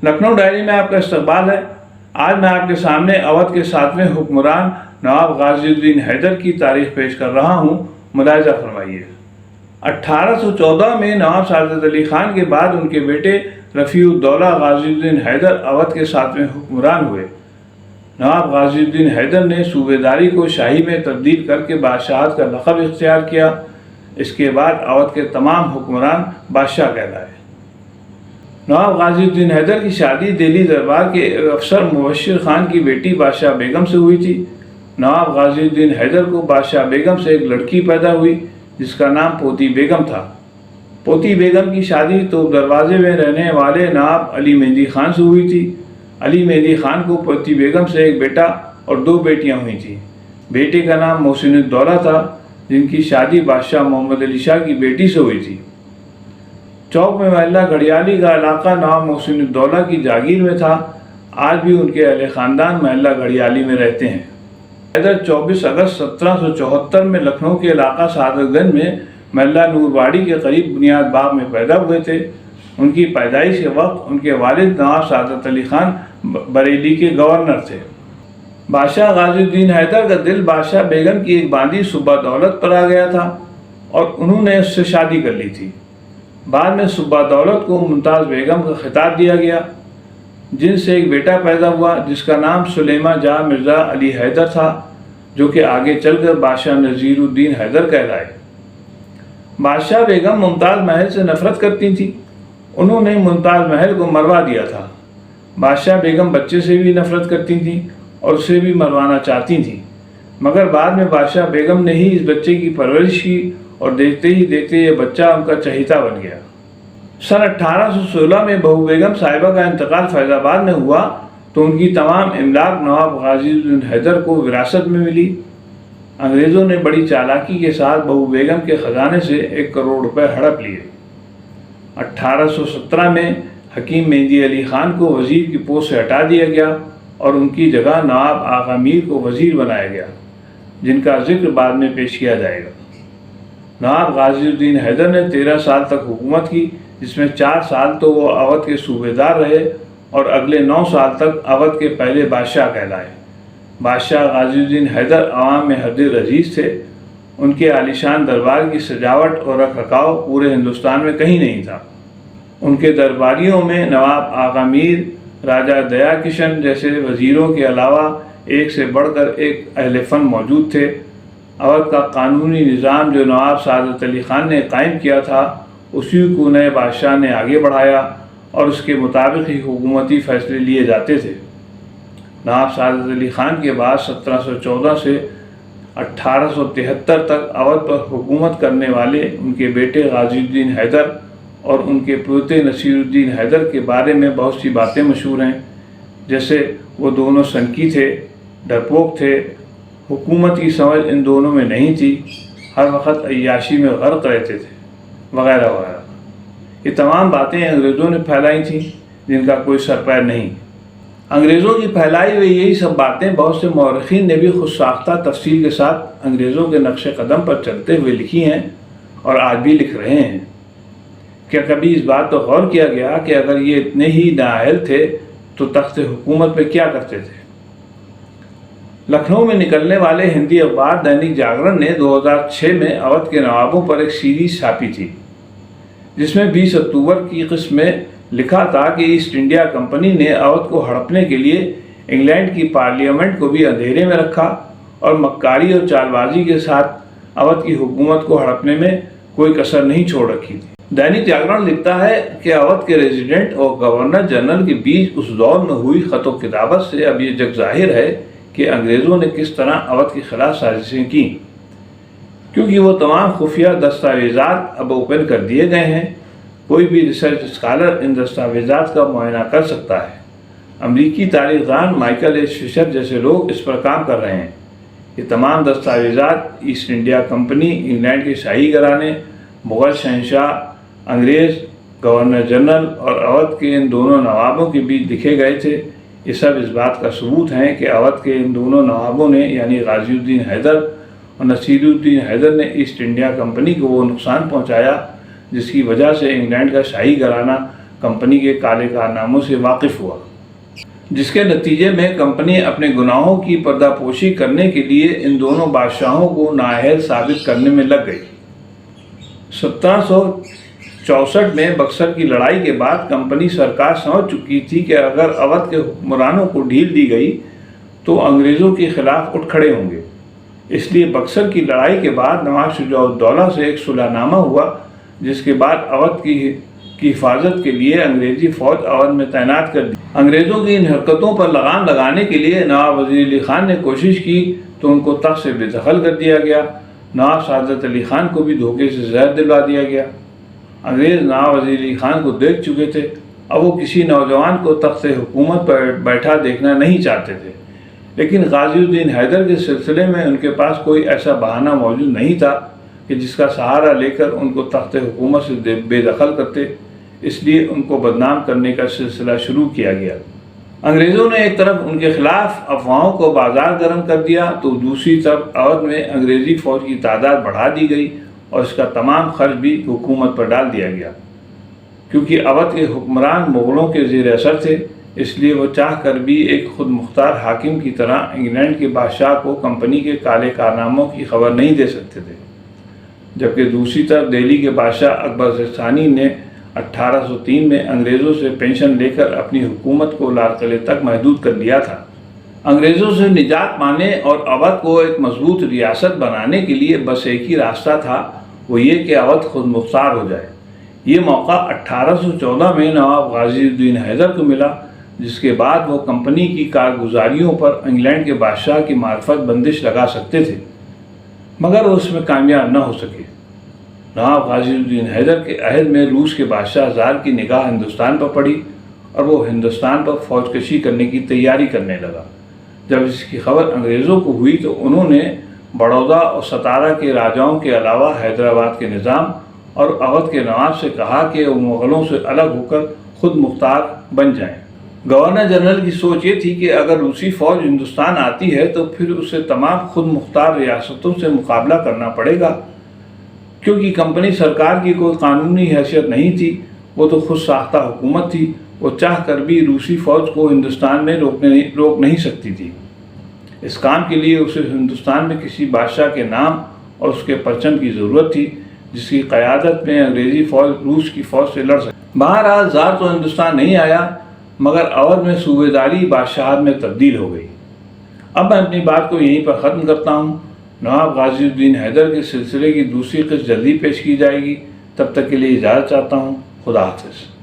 Lucknow diary में आपका इस्तकबाल है। आज मैं आपके सामने अवध के 7वें हुक्मरान नवाब गाज़िउद्दीन हैदर की तारीख पेश कर रहा हूँ। मुलाहिज़ा फरमाइए। 1814 में नवाब सादत अली खान के बाद उनके बेटे रफ़ीउद्दौला गाज़िउद्दीन हैदर अवध के 7वें हुक्मरान हुए। नवाब गाज़िउद्दीन हैदर ने सूबेदारी को शाही में तब्दील करके बादशाहत का लक़ब इख्तियार किया। इसके बाद अवध के तमाम हुक्मरान बादशाह कहलाए। नवाब गाज़िउद्दीन हैदर की शादी दिल्ली दरबार के अफसर मुबश्शिर खान की बेटी बादशाह बेगम से हुई थी। नवाब गाज़िउद्दीन हैदर को बादशाह बेगम से एक लड़की पैदा हुई जिसका नाम पोती बेगम था। पोती बेगम की शादी तो दरवाजे में रहने वाले नवाब अली मेहंदी खान से हुई थी। अली मेहंदी खान को पोती बेगम से एक बेटा और 2 बेटियां हुई थीं। बेटे का नाम मोहसिनुद्दौला था जिनकी शादी बादशाह मोहम्मद अली शाह की बेटी से हुई थी। चौक में महल्ला घड़ियाली का इलाका नवाब मोहसिनुद्दौला की जागीर में था। आज भी उनके अहले ख़ानदान महल्ला घड़ियाली में रहते हैं। हैदर 24 अगस्त 1774 में लखनऊ के इलाका सादतगंज में महल्ला नूरवाड़ी के करीब बुनियाद बाग में पैदा हुए थे। उनकी पैदाइश के वक्त उनके वालिद नवाब सादत अली खान बरेली के गवर्नर थे। बादशाह गाज़िउद्दीन हैदर का दिल बादशाह बेगम की एक बांदी सुब्बा दौलत पर आ गया था और उन्होंने उससे शादी कर ली थी। बाद में सुब्बा दौलत को मुमताज़ बेगम का खिताब दिया गया जिनसे एक बेटा पैदा हुआ जिसका नाम सुलेमा जा मिर्ज़ा अली हैदर था, जो कि आगे चलकर बादशाह नज़ीरुद्दीन हैदर कहलाए। बादशाह बेगम मुमताज़ महल से नफ़रत करती थी। उन्होंने मुमताज़ महल को मरवा दिया था। बादशाह बेगम बच्चे से भी नफ़रत करती थीं और उसे भी मरवाना चाहती थीं, मगर बाद में बादशाह बेगम ने ही इस बच्चे की परवरिश की और देखते ही देखते ये बच्चा उनका चहीता बन गया। सन 1816 में बहू बेगम साहिबा का इंतकाल फैज़ाबाद में हुआ तो उनकी तमाम इमलाक नवाब गाज़िउद्दीन हैदर को विरासत में मिली। अंग्रेज़ों ने बड़ी चालाकी के साथ बहू बेगम के ख़जाने से 1 करोड़ रुपए हड़प लिए। 1817 में हकीम मेहंदी अली खान को वज़ीर की पोस्ट से हटा दिया गया और उनकी जगह नवाब आगा मीर को वज़ीर बनाया गया, जिनका जिक्र बाद में पेश किया जाएगा। नवाब गाज़िउद्दीन हैदर ने 13 साल तक हुकूमत की, जिसमें 4 साल तो वो अवध के सूबेदार रहे और अगले 9 साल तक अवध के पहले बादशाह कहलाए। बादशाह गाज़िउद्दीन हैदर अवाम में हरदिल अजीज़ थे। उनके आलीशान दरबार की सजावट और रख रखाव पूरे हिंदुस्तान में कहीं नहीं था। उनके दरबारियों में नवाब आगा मीर, राजा दया किशन जैसे वज़ीरों के अलावा एक से बढ़कर एक अहले फ़न मौजूद थे। अवध का कानूनी निज़ाम जो नवाब सादत अली खान ने कायम किया था, उसी को नए बादशाह ने आगे बढ़ाया और उसके मुताबिक ही हुकूमती फ़ैसले लिए जाते थे। नवाब सादत अली खान के बाद 1714 से 1873 तक अवध पर हुकूमत करने वाले उनके बेटे गाज़िउद्दीन हैदर और उनके पोते नसीरुद्दीन हैदर के बारे में बहुत सी बातें मशहूर हैं, जैसे वो दोनों सनकी थे, डरपोक थे, हुकूमत की समझ इन दोनों में नहीं थी, हर वक्त अय्याशी में गर्क रहते थे, वगैरह वगैरह। ये तमाम बातें अंग्रेज़ों ने फैलाई थीं जिनका कोई सर पैर नहीं। अंग्रेज़ों की फैलाई हुई यही सब बातें बहुत से मौरख़ीन ने भी खुद साख्ता तफसील के साथ अंग्रेज़ों के नक्श कदम पर चलते हुए लिखी हैं और आज भी लिख रहे हैं। क्या कभी इस बात पर गौर किया गया कि अगर ये इतने ही नाअहल थे तो तख्त हुकूमत पे क्या करते थे? लखनऊ में निकलने वाले हिंदी अखबार दैनिक जागरण ने 2006 में अवध के नवाबों पर एक सीरीज़ छापी थी, जिसमें 20 अक्टूबर की किस्त में लिखा था कि ईस्ट इंडिया कंपनी ने अवध को हड़पने के लिए इंग्लैंड की पार्लियामेंट को भी अंधेरे में रखा और मक्कारी और चालबाजी के साथ अवध की हुकूमत को हड़पने में कोई कसर नहीं छोड़ रखी थी। दैनिक जागरण लिखता है कि अवध के रेजिडेंट और गवर्नर जनरल के बीच उस दौर में हुई खतो किताबत से अब ये जग जाहिर है कि अंग्रेज़ों ने किस तरह अवध के खिलाफ साजिशें की, क्योंकि वो तमाम खुफिया दस्तावेज़ात अब ओपन कर दिए गए हैं। कोई भी रिसर्च स्कॉलर इन दस्तावेज़ात का मुआयना कर सकता है। अमरीकी तारीख़दान माइकल एच फिशर जैसे लोग इस पर काम कर रहे हैं। ये तमाम दस्तावेज़ात ईस्ट इंडिया कंपनी, इंग्लैंड के शाही घराने, मुग़ल शहंशाह, अंग्रेज़ गवर्नर जनरल और अवध के इन दोनों नवाबों के बीच लिखे गए थे। ये सब इस बात का सबूत हैं कि अवध के इन दोनों नवाबों ने यानी गाज़िउद्दीन हैदर और नसीरुद्दीन हैदर ने ईस्ट इंडिया कंपनी को वो नुकसान पहुंचाया जिसकी वजह से इंग्लैंड का शाही घराना کمپنی کے کالے کارناموں سے واقف ہوا، جس کے نتیجے میں کمپنی اپنے گناہوں کی پردہ پوشی کرنے کے لیے ان دونوں بادشاہوں کو نااہل ثابت کرنے میں لگ گئی۔ 1764 میں بکسر کی لڑائی کے بعد کمپنی سرکار سمجھ چکی تھی کہ اگر اودھ کے حکمرانوں کو ڈھیل دی گئی تو انگریزوں کے خلاف اٹھ کھڑے ہوں گے، اس لیے بکسر کی لڑائی کے بعد نواب شجاع الدولہ سے ایک صلح نامہ ہوا، جس کے بعد اودھ کی حفاظت کے لیے انگریزی فوج اودھ میں تعینات کر دی۔ انگریزوں کی ان حرکتوں پر لگام لگانے کے لیے نواب وزیر علی خان نے کوشش کی تو ان کو تخت سے بے دخل کر دیا گیا۔ نواب سعادت علی خان کو بھی دھوکے سے زہر دلوا دیا گیا۔ انگریز نواب وزیر علی خان کو دیکھ چکے تھے، اب وہ کسی نوجوان کو تخت حکومت پر بیٹھا دیکھنا نہیں چاہتے تھے، لیکن غازی الدین حیدر کے سلسلے میں ان کے پاس کوئی ایسا بہانہ موجود نہیں تھا کہ جس کا سہارا لے کر ان کو تخت حکومت سے بے دخل کرتے، اس لیے ان کو بدنام کرنے کا سلسلہ شروع کیا گیا۔ انگریزوں نے ایک طرف ان کے خلاف افواہوں کو بازار گرم کر دیا تو دوسری طرف اودھ میں انگریزی فوج کی تعداد بڑھا دی گئی اور اس کا تمام خرچ بھی حکومت پر ڈال دیا گیا۔ کیونکہ اودھ کے حکمران مغلوں کے زیر اثر تھے، اس لیے وہ چاہ کر بھی ایک خود مختار حاکم کی طرح انگلینڈ کے بادشاہ کو کمپنی کے کالے کارناموں کی خبر نہیں دے سکتے تھے، جبکہ دوسری طرف دہلی کے بادشاہ اکبر ثانی نے 1803 میں انگریزوں سے پینشن لے کر اپنی حکومت کو لال قلعے تک محدود کر لیا تھا۔ انگریزوں سے نجات پانے اور اودھ کو ایک مضبوط ریاست بنانے کے لیے بس ایک ہی راستہ تھا، وہ یہ کہ اودھ خود مختار ہو جائے۔ یہ موقع 1814 میں نواب غازی الدین حیدر کو ملا، جس کے بعد وہ کمپنی کی کارگزاریوں پر انگلینڈ کے بادشاہ کی معرفت بندش لگا سکتے تھے، مگر وہ اس میں کامیاب نہ ہو سکے۔ نواب غازی الدین حیدر کے عہد میں روس کے بادشاہ زار کی نگاہ ہندوستان پر پڑی اور وہ ہندوستان پر فوج کشی کرنے کی تیاری کرنے لگا۔ جب اس کی خبر انگریزوں کو ہوئی تو انہوں نے بڑودہ اور ستارہ کے راجاؤں کے علاوہ حیدرآباد کے نظام اور اودھ کے نواب سے کہا کہ وہ مغلوں سے الگ ہو کر خود مختار بن جائیں۔ گورنر جنرل کی سوچ یہ تھی کہ اگر روسی فوج ہندوستان آتی ہے تو پھر اسے تمام خود مختار ریاستوں سے مقابلہ کرنا پڑے گا، کیونکہ کمپنی سرکار کی کوئی قانونی حیثیت نہیں تھی، وہ تو خود ساختہ حکومت تھی، وہ چاہ کر بھی روسی فوج کو ہندوستان میں روک نہیں سکتی تھی۔ اس کام کے لیے اسے ہندوستان میں کسی بادشاہ کے نام اور اس کے پرچم کی ضرورت تھی جس کی قیادت میں انگریزی فوج روس کی فوج سے لڑ سکے۔ بہرحال زار تو ہندوستان نہیں آیا، مگر اودھ میں صوبیداری بادشاہت میں تبدیل ہو گئی۔ اب میں اپنی بات کو یہیں پر ختم کرتا ہوں۔ نواب غازی الدین حیدر کے سلسلے کی دوسری قسط جلدی پیش کی جائے گی، تب تک کے لیے اجازت چاہتا ہوں۔ خدا حافظ۔